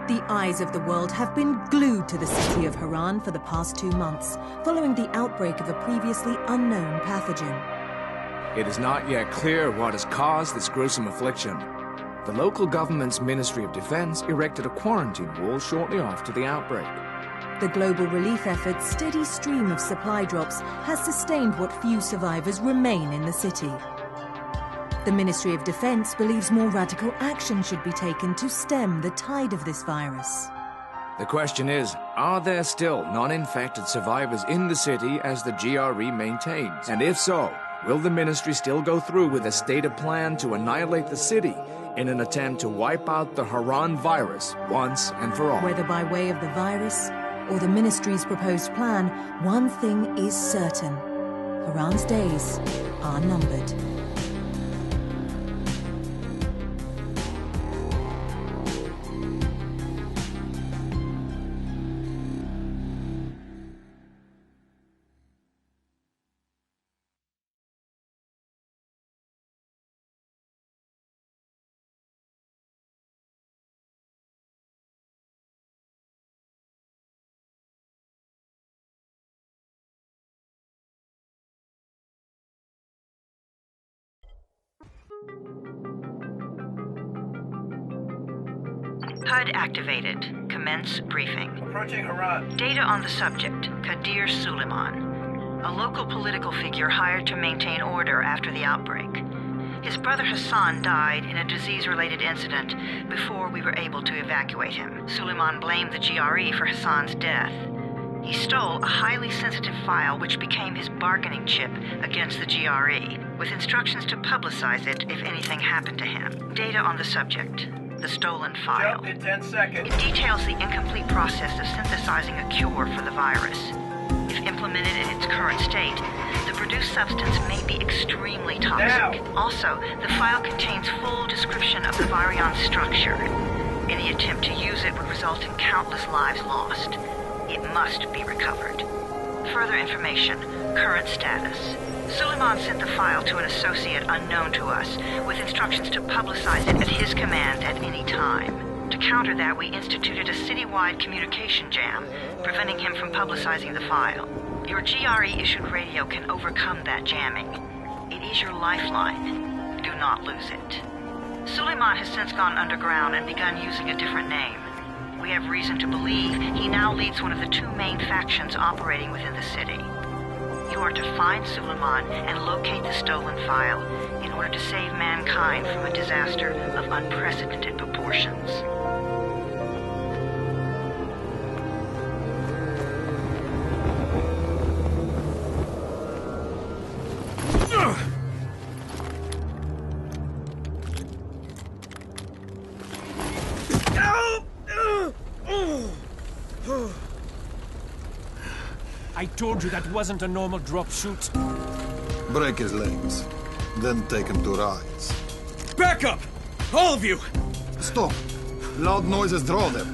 The eyes of the world have been glued to the city of Haran for the past 2 months, following the outbreak of a previously unknown pathogen. It is not yet clear what has caused this gruesome affliction. The local government's Ministry of Defense erected a quarantine wall shortly after the outbreak. The global relief effort's steady stream of supply drops has sustained what few survivors remain in the city. The Ministry of Defense believes more radical action should be taken to stem the tide of this virus. The question is, are there still non-infected survivors in the city as the GRE maintains? And if so, will the ministry still go through with a stated plan to annihilate the city in an attempt to wipe out the Haran virus once and for all? Whether by way of the virus or the ministry's proposed plan, one thing is certain. Haran's days are numbered. HUD activated. Commence briefing. Approaching Haran. Data on the subject, Kadir Suleiman, a local political figure hired to maintain order after the outbreak. His brother Hassan died in a disease-related incident before we were able to evacuate him. Suleiman blamed the GRE for Hassan's death. He stole a highly sensitive file which became his bargaining chip against the GRE, with instructions to publicize it if anything happened to him. Data on the subject. The stolen file. Jump in 10 seconds. It details the incomplete process of synthesizing a cure for the virus. If implemented in its current state, the produced substance may be extremely toxic. Now. Also, the file contains full description of the virion's structure. Any attempt to use it would result in countless lives lost. It must be recovered. Further information, current status. Suleiman sent the file to an associate unknown to us, with instructions to publicize it at his command at any time. To counter that, we instituted a citywide communication jam, preventing him from publicizing the file. Your GRE-issued radio can overcome that jamming. It is your lifeline. Do not lose it. Suleiman has since gone underground and begun using a different name. We have reason to believe he now leads one of the 2 main factions operating within the city. You are to find Suleiman and locate the stolen file in order to save mankind from a disaster of unprecedented proportions. I told you that wasn't a normal drop shoot. Break his legs, then take him to rides. Back up! All of you! Stop! Loud noises draw them.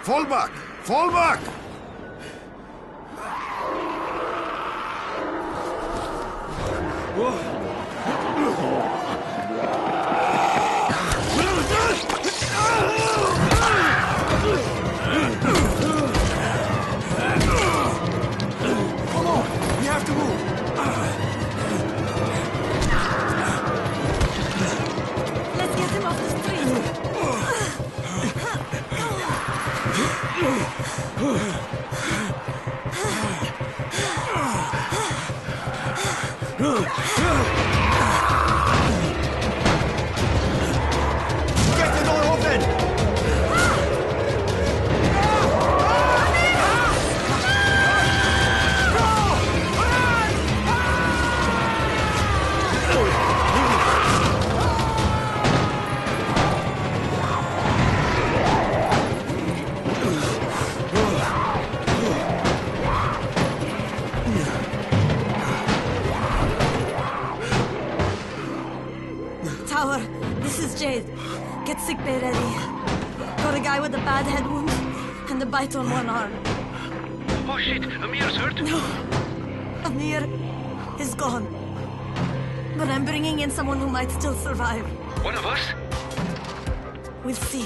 Fall back! Fall back! Come on! We have to move! Let's get him off the street! Get the door open! Tower, this is Jade. Get sickbay ready. Got a guy with a bad head wound and a bite on one arm. Oh shit, Amir's hurt? Amir is gone. But I'm bringing in someone who might still survive. One of us? We'll see.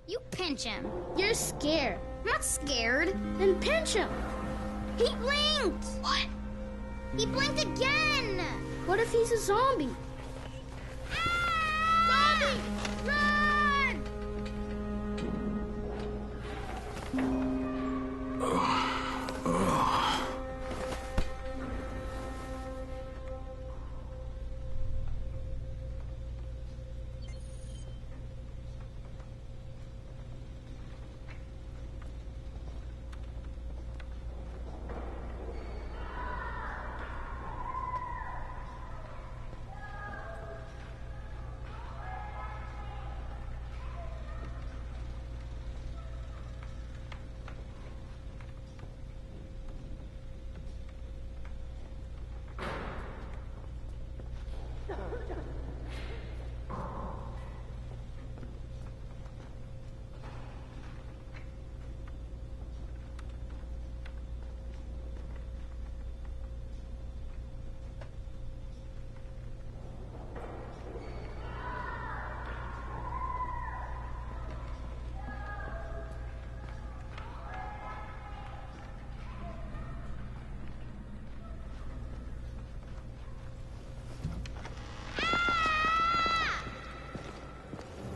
You pinch him. You're scared. I'm not scared. Then pinch him. He blinked! What? He blinked again! What if he's a zombie? Ah! Zombie! Run!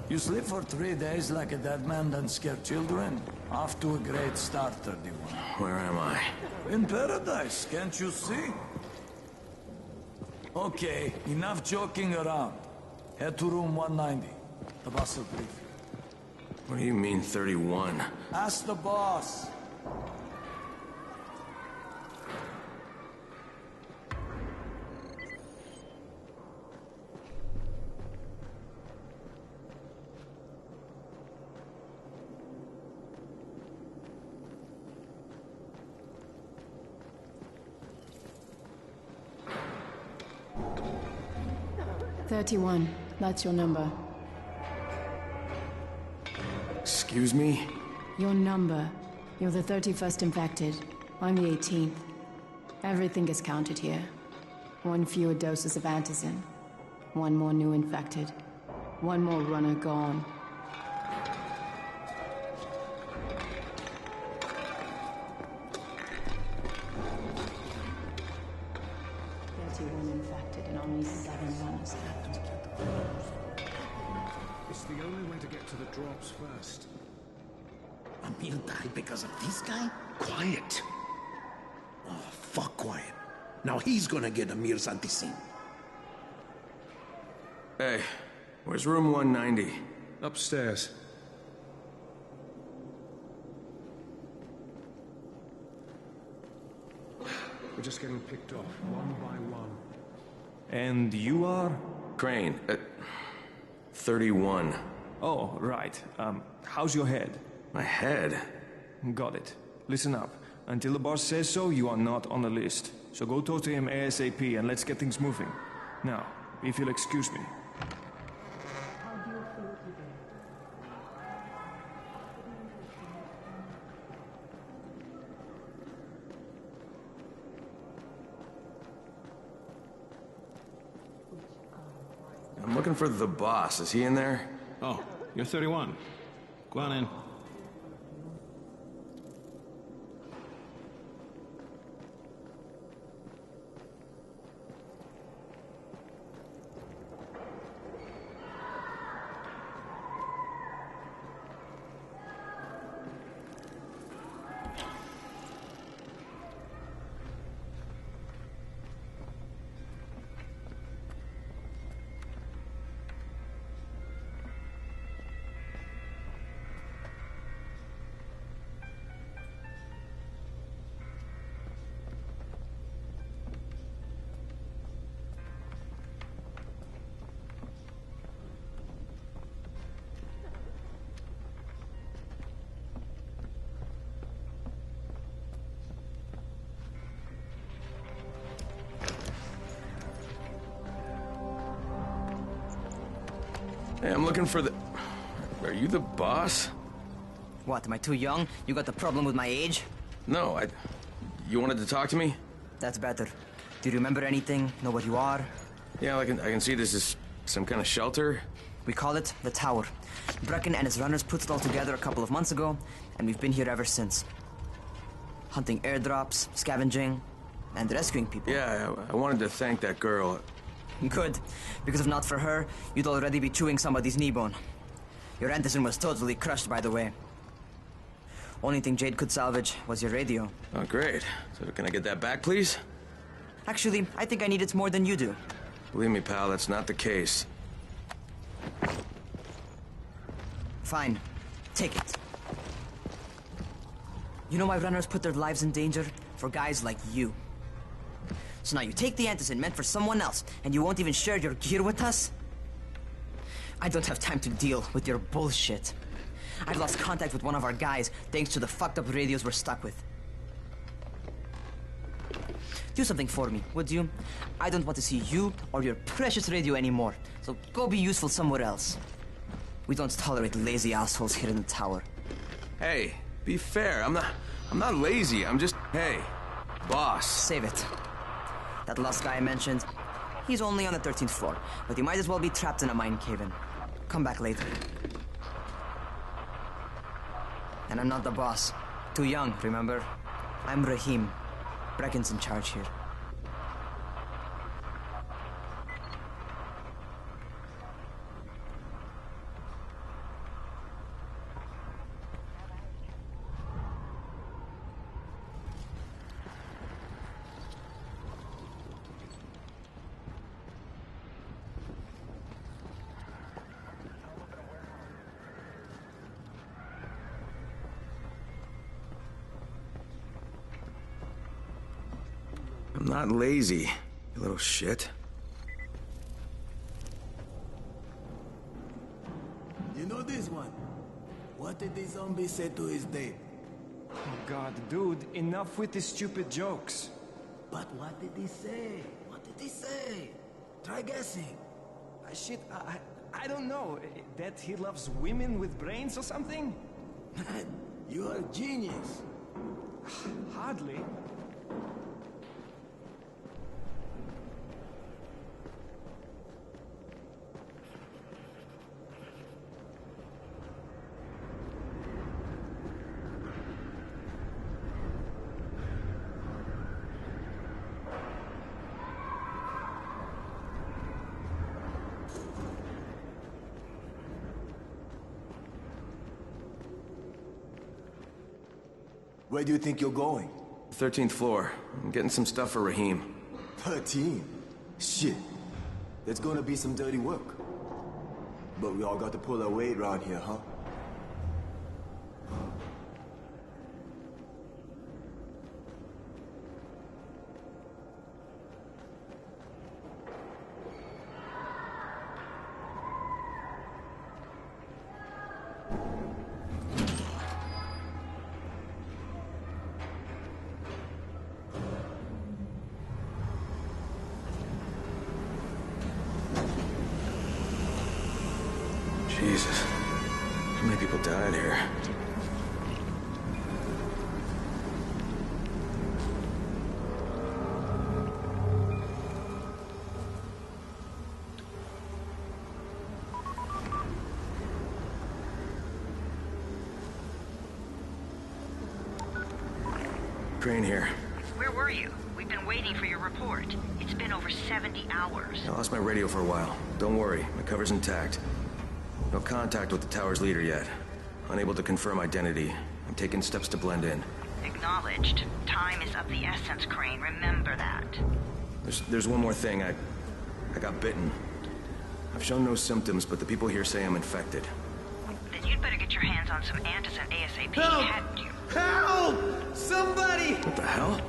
You sleep for 3 days like a dead man, then scare children? Off to a great start, 31. Where am I? In paradise, can't you see? Okay, enough joking around. Head to room 190. The boss will brief you. What do you mean, 31? Ask the boss. "31. That's your number. Excuse me? Your number. You're the 31st infected. I'm the 18th. Everything is counted here. 1 fewer doses of antizin. 1 more new infected. 1 more runner gone. Infected and only 7 runners left. It's the only way to get to the drops first. Amir died because of this guy? Quiet. Oh, fuck quiet. Now he's gonna get Amir's antizin. Hey, where's room 190? Upstairs. We're just getting picked off, one by one. And you are? Crane, 31. Oh, right. How's your head? My head? Got it. Listen up. Until the boss says so, you are not on the list. So go talk to him ASAP and let's get things moving. Now, if you'll excuse me. I'm looking for the boss. Is he in there? Oh, you're 31. Go on in. Hey, I'm looking for the... Are you the boss? What, am I too young? You got the problem with my age? No, You wanted to talk to me? That's better. Do you remember anything? Know what you are? Yeah, I can see this is some kind of shelter. We call it the Tower. Brecken and his runners put it all together a couple of months ago, and we've been here ever since. Hunting airdrops, scavenging, and rescuing people. Yeah, I wanted to thank that girl. Good, because if not for her, you'd already be chewing somebody's knee bone. Your Anderson was totally crushed, by the way. Only thing Jade could salvage was your radio. Oh, great. So can I get that back, please? Actually, I think I need it more than you do. Believe me, pal, that's not the case. Fine. Take it. You know why runners put their lives in danger? For guys like you. So now you take the Anderson meant for someone else, and you won't even share your gear with us? I don't have time to deal with your bullshit. I've lost contact with one of our guys thanks to the fucked up radios we're stuck with. Do something for me, would you? I don't want to see you or your precious radio anymore, so go be useful somewhere else. We don't tolerate lazy assholes here in the tower. Hey, be fair. I'm not lazy. I'm just... Hey, boss. Save it. That last guy I mentioned, he's only on the 13th floor, but he might as well be trapped in a mine cave-in. Come back later. And I'm not the boss. Too young, remember? I'm Rahim. Brecken's in charge here. I'm not lazy, you little shit. You know this one? What did the zombie say to his date? Oh god, dude, enough with these stupid jokes. But what did he say? What did he say? Try guessing. I don't know. That he loves women with brains or something? Man, you are a genius. Hardly. Where do you think you're going? 13th floor. I'm getting some stuff for Rahim. 13? Shit. There's gonna be some dirty work. But we all got to pull our weight around here, huh? Jesus. How many people died here? Crane here. Where were you? We've been waiting for your report. It's been over 70 hours. I lost my radio for a while. Don't worry, my cover's intact. No contact with the tower's leader yet. Unable to confirm identity. I'm taking steps to blend in. Acknowledged. Time is of the essence, Crane. Remember that. There's one more thing. I got bitten. I've shown no symptoms, but the people here say I'm infected. Then you'd better get your hands on some Anderson ASAP, Help! hadn't you? Help! Somebody! What the hell?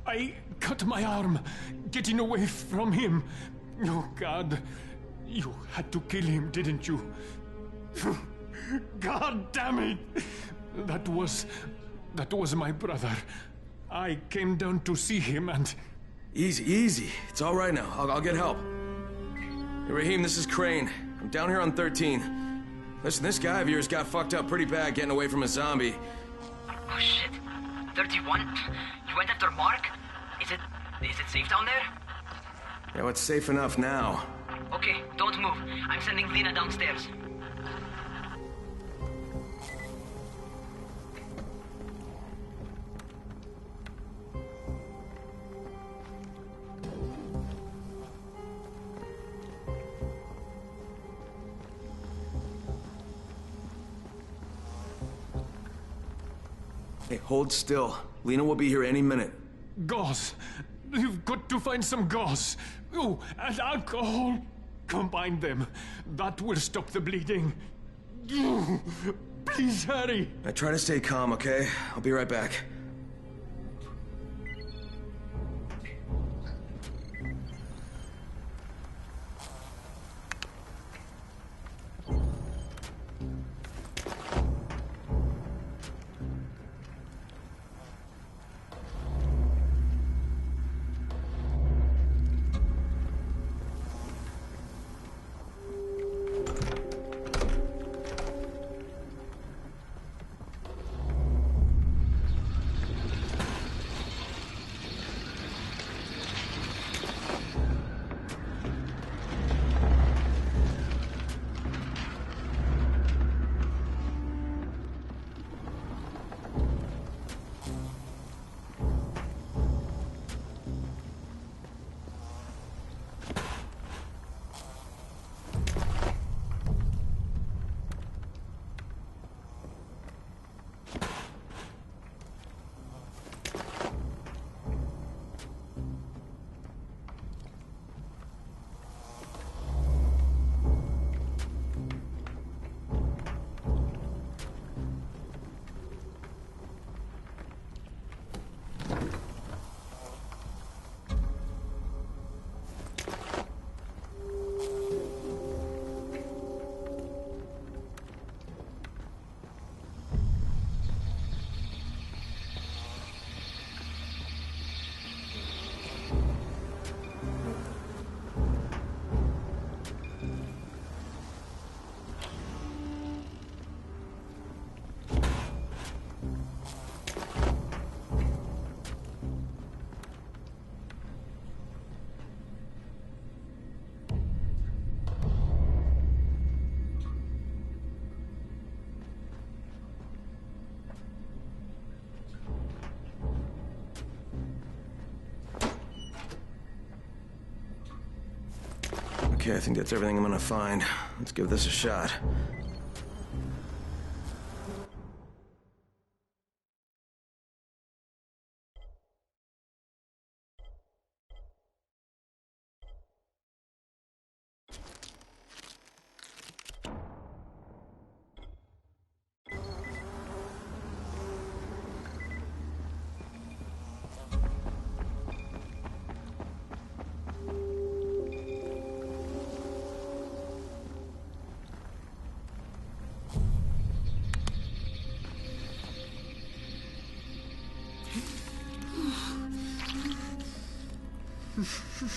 I cut my arm, getting away from him. Oh, God. You had to kill him, didn't you? God damn it! That was my brother. I came down to see him and... Easy, easy. It's all right now. I'll get help. Hey, Raheem, this is Crane. I'm down here on 13. Listen, this guy of yours got fucked up pretty bad getting away from a zombie. Oh, shit. 31? You went after Mark? Is it safe down there? Yeah, well, it's safe enough now. Okay, don't move. I'm sending Lena downstairs. Hey, hold still. Lena will be here any minute. Gauze. You've got to find some gauze. Oh, and alcohol. Combine them. That will stop the bleeding. Please hurry. I try to stay calm, okay? I'll be right back. Okay, I think that's everything I'm gonna find. Let's give this a shot.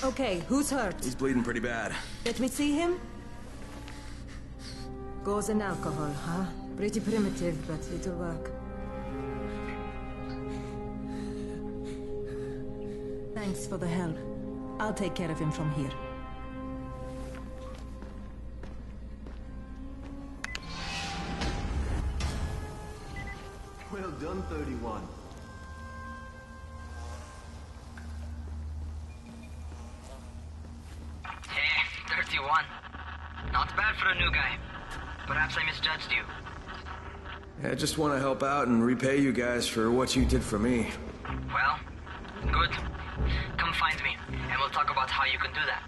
Okay, who's hurt? He's bleeding pretty bad. Let me see him. Gauze and alcohol, huh? Pretty primitive, but it'll work. Thanks for the help. I'll take care of him from here. Well done, 31. Hey, 31. Not bad for a new guy. Perhaps I misjudged you. I just want to help out and repay you guys for what you did for me. Well, good. Come find me, and we'll talk about how you can do that.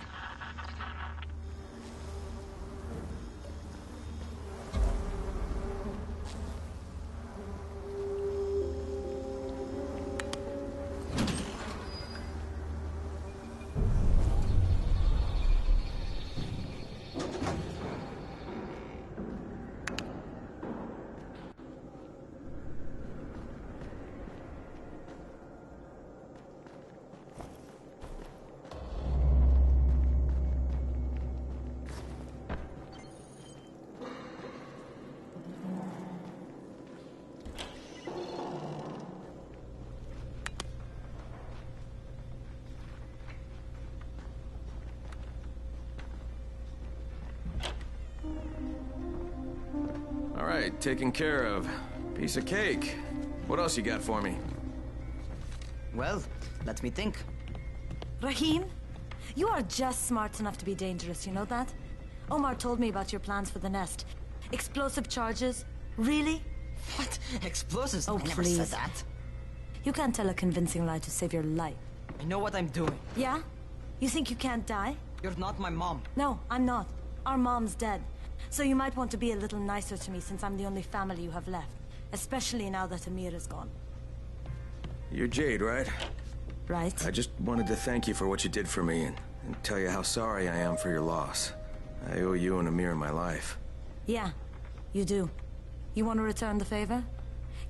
taken care of. Piece of cake. What else you got for me? Well, let me think. Rahim, you are just smart enough to be dangerous, you know that? Omar told me about your plans for the nest. Explosive charges? Really? What? Explosives? Oh, I never please. said that. You can't tell a convincing lie to save your life. I know what I'm doing. Yeah? You think you can't die? You're not my mom. No, I'm not. Our mom's dead. So you might want to be a little nicer to me since I'm the only family you have left. Especially now that Amir is gone. You're Jade, right? Right. I just wanted to thank you for what you did for me and tell you how sorry I am for your loss. I owe you and Amir my life. Yeah, you do. You want to return the favor?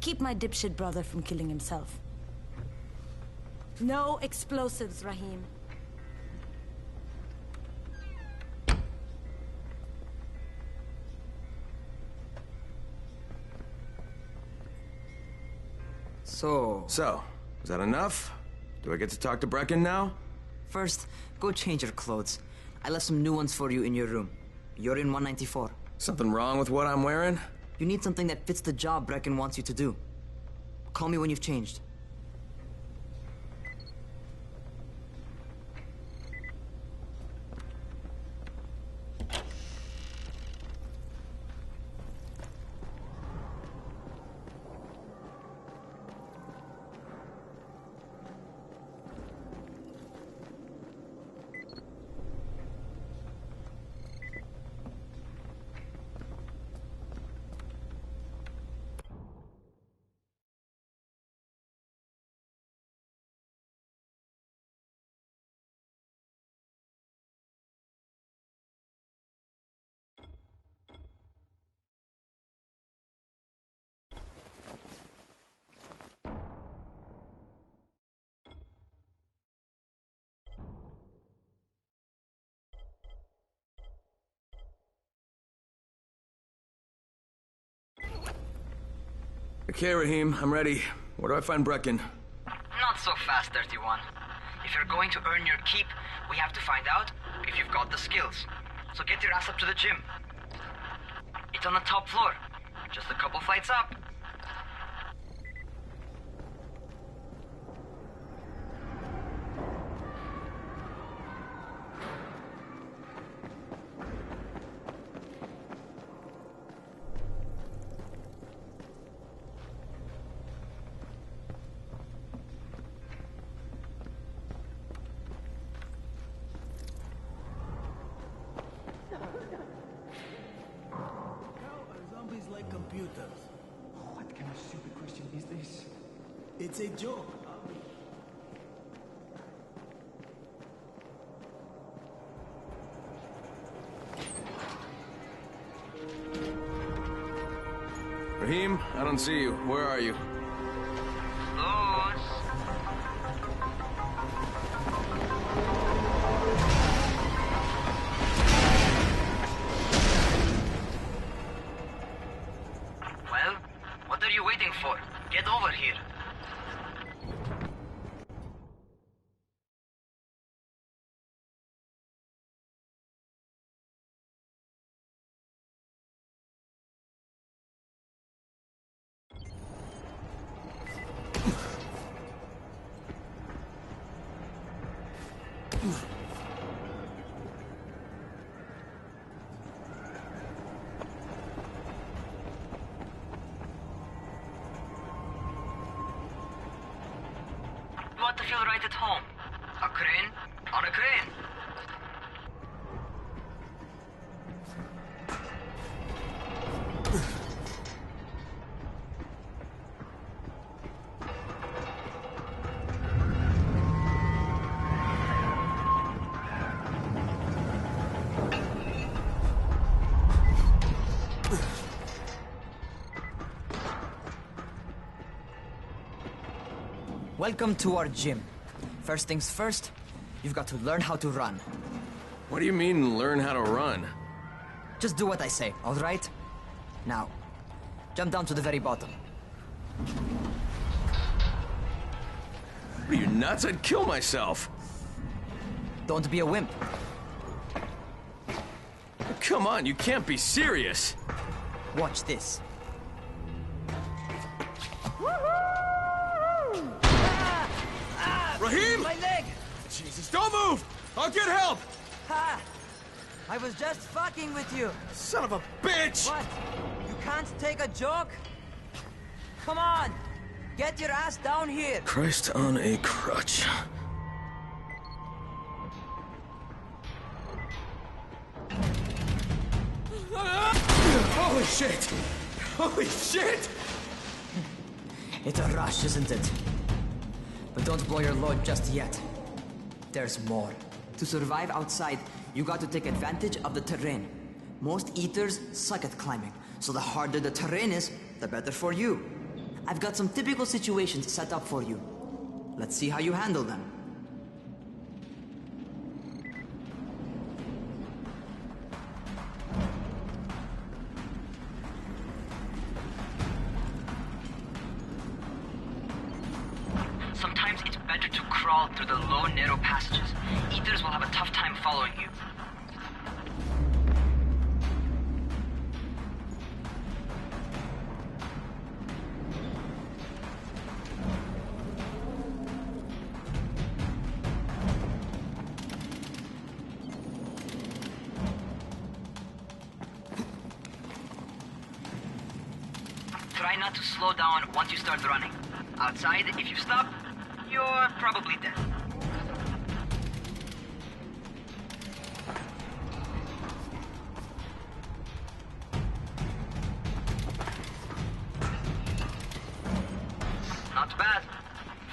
Keep my dipshit brother from killing himself. No explosives, Rahim. So, is that enough? Do I get to talk to Brecken now? first, go change your clothes. I left some new ones for you in your room. You're in 194. Something wrong with what I'm wearing? You need something that fits the job Brecken wants you to do. Call me when you've changed. Okay, Rahim, I'm ready. Where do I find Brecken? Not so fast, 31. If you're going to earn your keep, we have to find out if you've got the skills. So get your ass up to the gym. It's on the top floor. Just a couple flights up. Computers. What kind of stupid question is this? It's a joke. Rahim, I don't see you. Where are you? Well, what are you waiting for? Get over here. You want to feel right at home. A crane on a crane. Welcome to our gym. First things first, you've got to learn how to run. What do you mean, learn how to run? Just do what I say, all right? Now, jump down to the very bottom. Are you nuts? I'd kill myself. Don't be a wimp. Come on, you can't be serious. Watch this. I'll get help! Ha! I was just fucking with you. Son of a bitch! What? You can't take a joke? Come on! Get your ass down here! Christ on a crutch. Holy shit! Holy shit! It's a rush, isn't it? But don't blow your load just yet. There's more. To survive outside, you got to take advantage of the terrain. Most eaters suck at climbing, so the harder the terrain is, the better for you. I've got some typical situations set up for you. Let's see how you handle them. Sometimes it's better to crawl through the low, narrow passages. Eaters will have a tough time following you. Try not to slow down once you start running. Outside, if you stop, you're probably dead. Not bad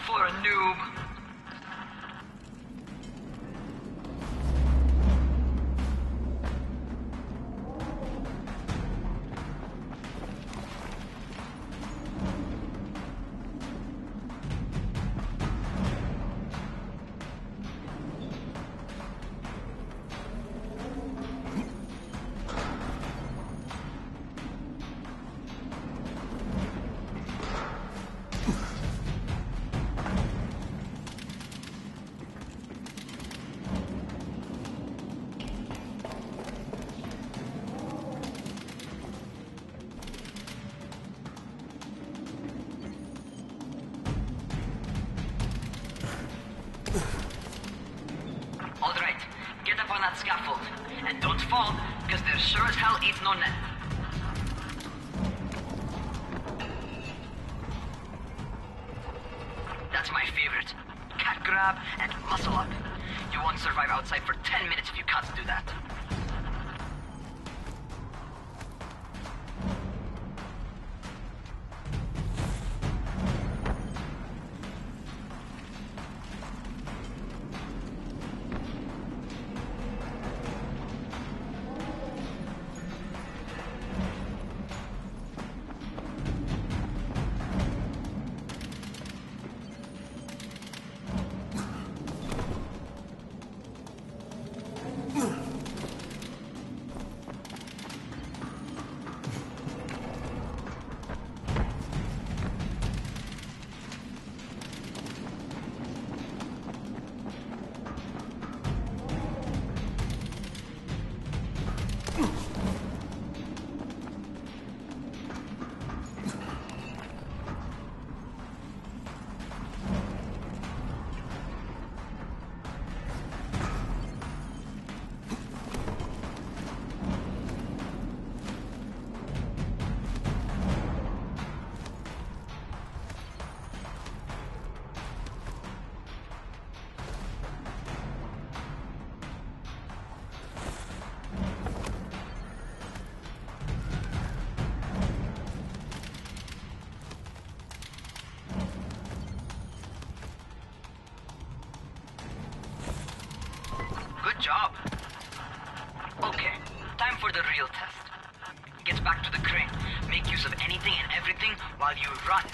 for a noob. All right, get up on that scaffold. And don't fall, because there sure as hell ain't no net. That's my favorite. Cat grab and muscle up. You won't survive outside for 10 minutes if you can't do that. Good job. Okay, time for the real test. Get back to the crane. Make use of anything and everything while you run.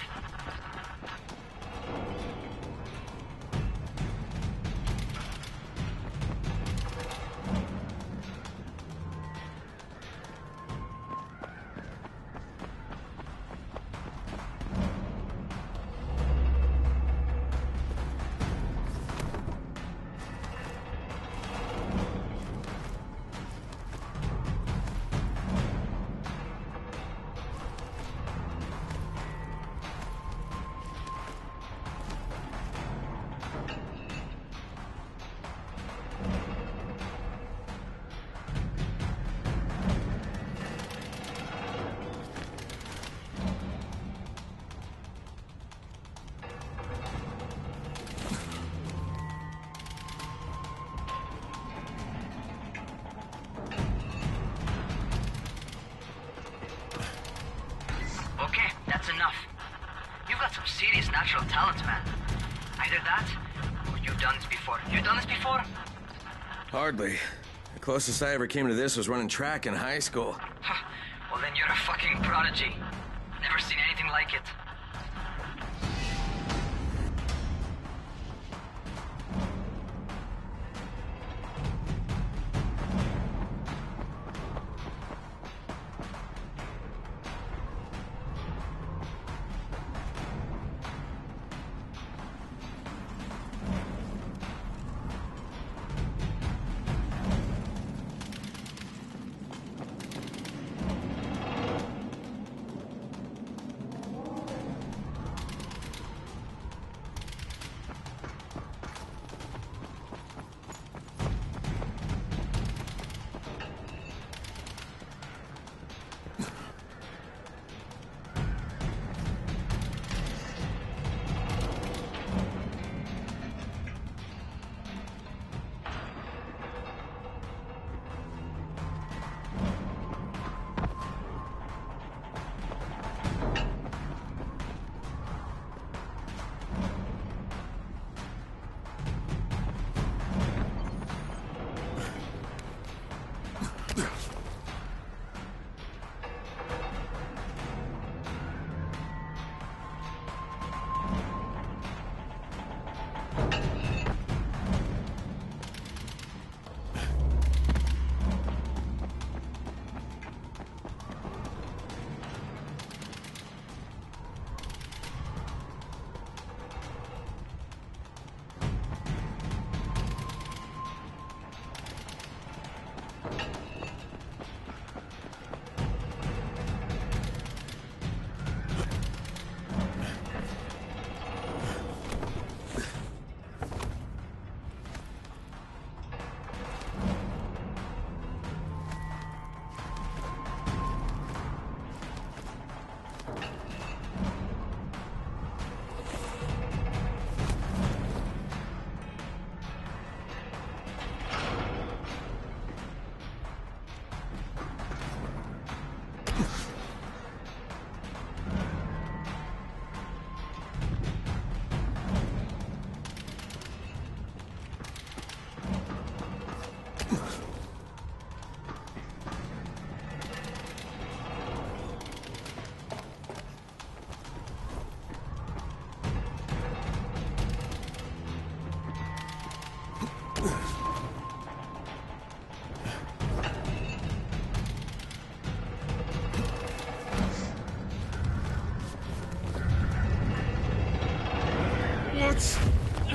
natural talent, man. Either that, or you've done this before. You done this before? Hardly. The closest I ever came to this was running track in high school. Well, then you're a fucking prodigy. Never seen anything like it.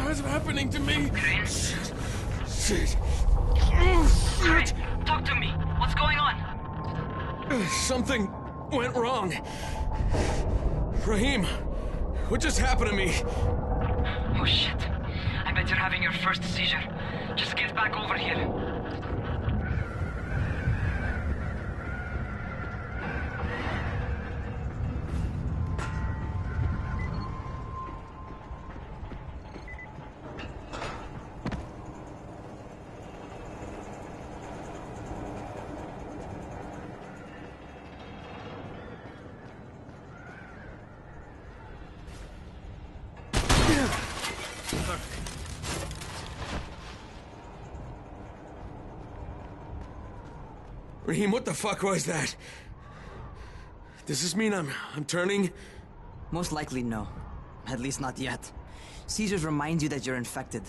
What's happening to me? Crane? Shit. Crane, talk to me. What's going on? Something went wrong. Rahim, what just happened to me? Oh shit. I bet you're having your first seizure. Just get back over here. Rahim, what the fuck was that? Does this mean I'm turning? Most likely no. At least not yet. Seizures remind you that you're infected.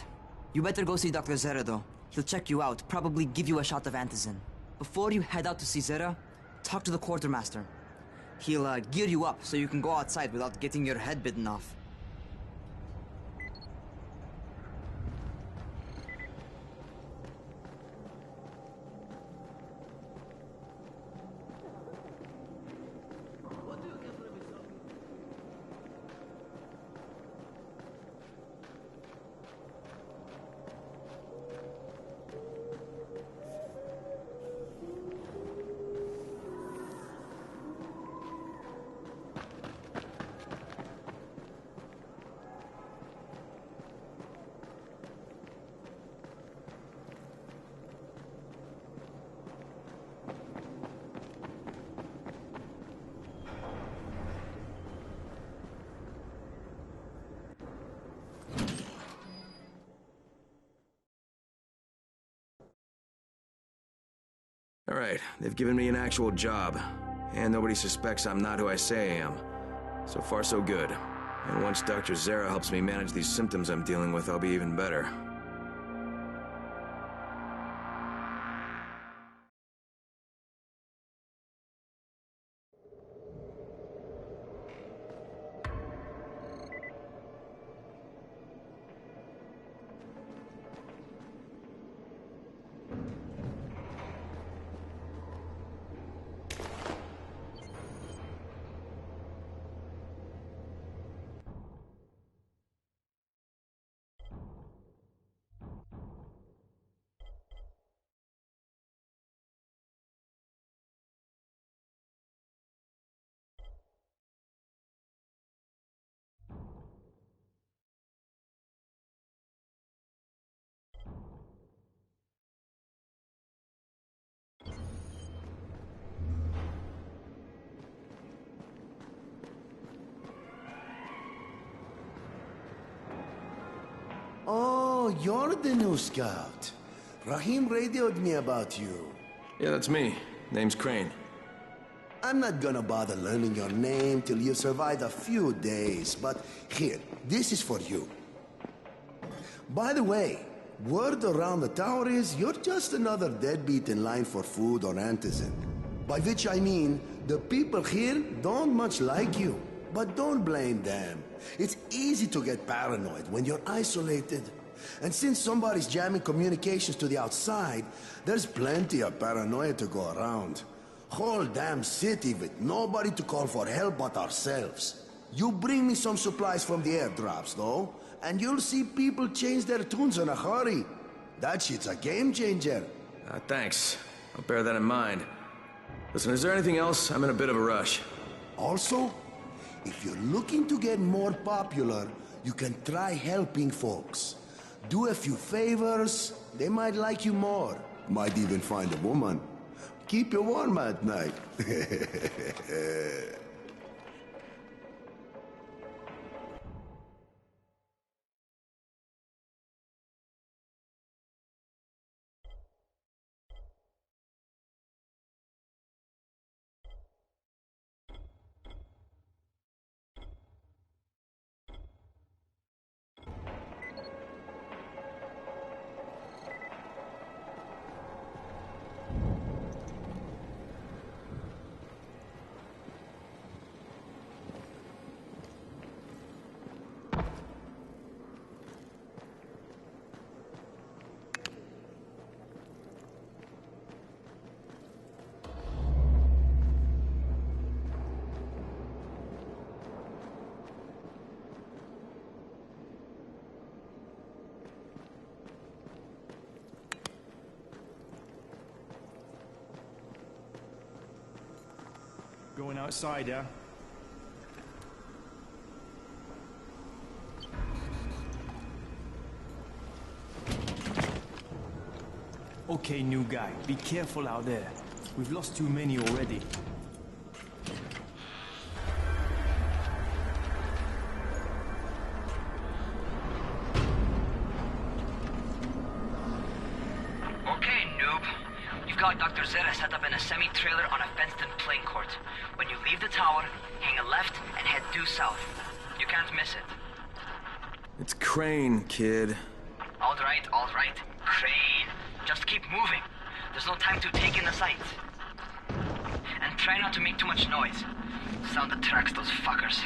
You better go see Dr. Zera though. He'll check you out, probably give you a shot of antizin. Before you head out to see Zera, talk to the quartermaster. He'll gear you up so you can go outside without getting your head bitten off. Alright, they've given me an actual job. And nobody suspects I'm not who I say I am. So far, so good. And once Dr. Zara helps me manage these symptoms I'm dealing with, I'll be even better. Oh, you're the new scout. Rahim radioed me about you. Yeah, that's me. Name's Crane. I'm not gonna bother learning your name till you survive a few days, but here, this is for you. By the way, word around the tower is you're just another deadbeat in line for food or antizin. By which I mean, the people here don't much like you. But don't blame them. It's easy to get paranoid when you're isolated. And since somebody's jamming communications to the outside, there's plenty of paranoia to go around. Whole damn city with nobody to call for help but ourselves. You bring me some supplies from the airdrops, though, and you'll see people change their tunes in a hurry. That shit's a game changer. Thanks. I'll bear that in mind. Listen, is there anything else? I'm in a bit of a rush. Also, if you're looking to get more popular, you can try helping folks. Do a few favors, they might like you more. Might even find a woman. Keep you warm at night. Going outside, yeah? Okay, new guy, be careful out there. We've lost too many already. Okay, noob. You've got Dr. Zera set up in a semi-trailer on a fenced-in playing court. When you leave the tower, hang a left and head due south. You can't miss it. It's Crane, kid. All right. Crane. Just keep moving. There's no time to take in the sights. And try not to make too much noise. Sound attracts those fuckers.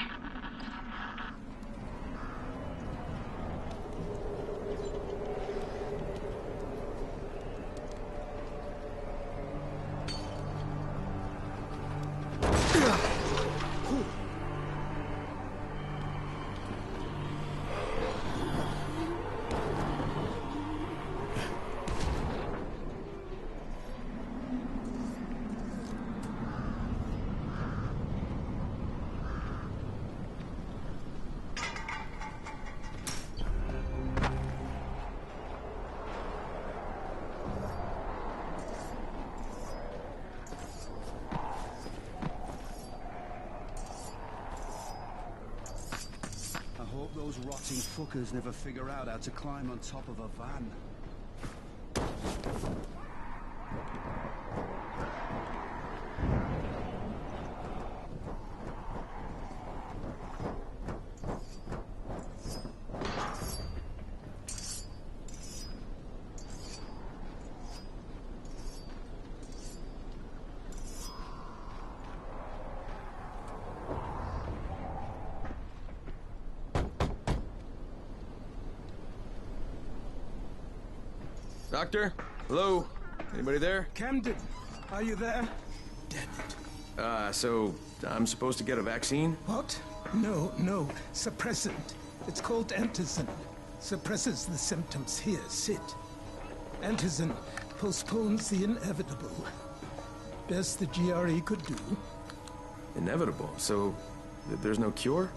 Those rotting fuckers never figure out how to climb on top of a van. Doctor? Hello? Anybody there? Camden, are you there? So I'm supposed to get a vaccine? What? No. Suppressant. It's called antizin. Suppresses the symptoms. Here, sit. Antizin postpones the inevitable. Best the GRE could do. Inevitable? So there's no cure?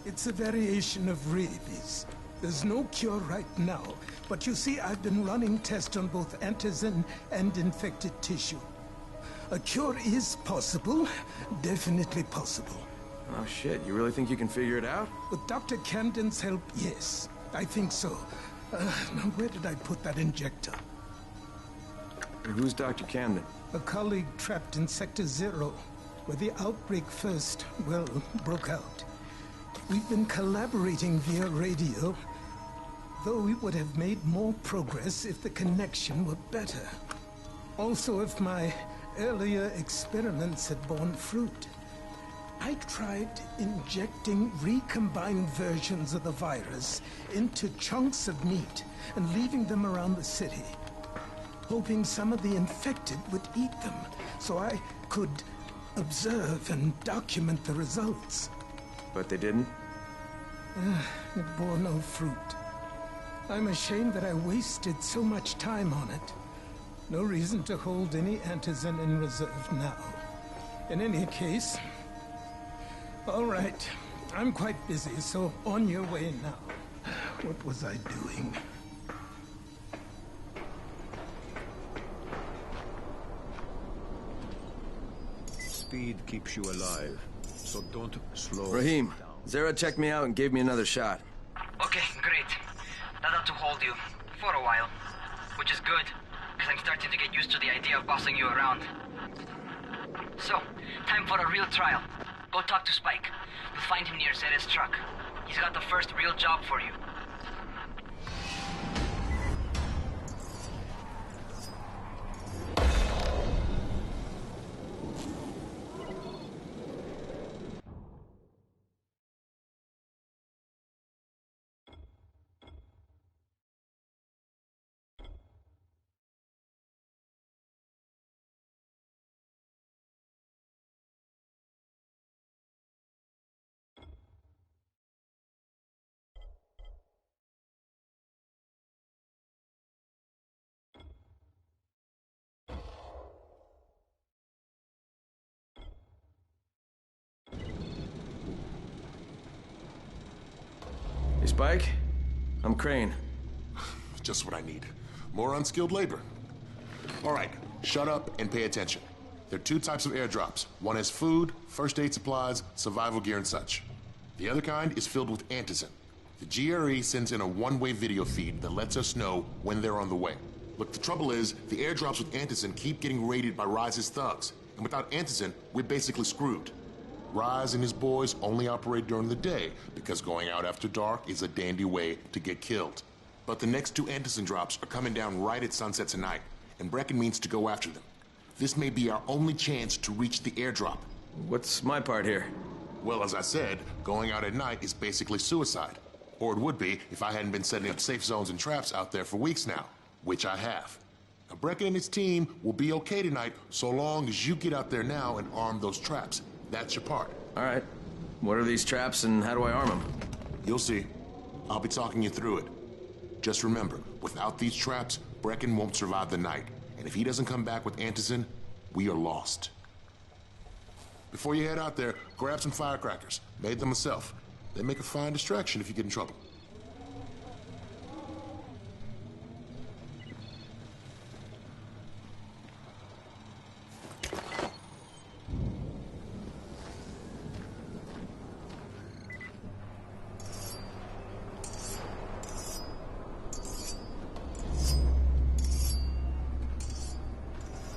It's a variation of rabies. There's no cure right now, but you see, I've been running tests on both antizin and infected tissue. A cure is possible, definitely possible. Oh shit, you really think you can figure it out? With Dr. Camden's help, yes, I think so. Now where did I put that injector? Who's Dr. Camden? A colleague trapped in Sector 0, where the outbreak first, well, broke out. We've been collaborating via radio, though we would have made more progress if the connection were better. Also, if my earlier experiments had borne fruit. I tried injecting recombined versions of the virus into chunks of meat and leaving them around the city, hoping some of the infected would eat them so I could observe and document the results. But they didn't? It bore no fruit. I'm ashamed that I wasted so much time on it. No reason to hold any antizin in reserve now. In any case... All right. I'm quite busy, so on your way now. What was I doing? Speed keeps you alive, so don't slow Rahim, down. Zara checked me out and gave me another shot. Okay, great. That ought to hold you. For a while. Which is good, because I'm starting to get used to the idea of bossing you around. So, time for a real trial. Go talk to Spike. You'll find him near Zera's truck. He's got the first real job for you. Hey, Spike. I'm Crane. Just what I need. More unskilled labor. All right, shut up and pay attention. There are two types of airdrops. One has food, first aid supplies, survival gear, and such. The other kind is filled with antizin. The GRE sends in a one-way video feed that lets us know when they're on the way. Look, the trouble is, the airdrops with antizin keep getting raided by Rise's thugs. And without antizin, we're basically screwed. Rise and his boys only operate during the day because going out after dark is a dandy way to get killed. But the next two antizin drops are coming down right at sunset tonight, and Brecken means to go after them. This may be our only chance to reach the airdrop. What's my part here? Well, as I said, going out at night is basically suicide. Or it would be if I hadn't been setting up safe zones and traps out there for weeks now, which I have. Now, Brecken and his team will be okay tonight so long as you get out there now and arm those traps. That's your part. All right. What are these traps and how do I arm them? You'll see. I'll be talking you through it. Just remember, without these traps, Brecken won't survive the night. And if he doesn't come back with antizin, we are lost. Before you head out there, grab some firecrackers. Made them myself. They make a fine distraction if you get in trouble.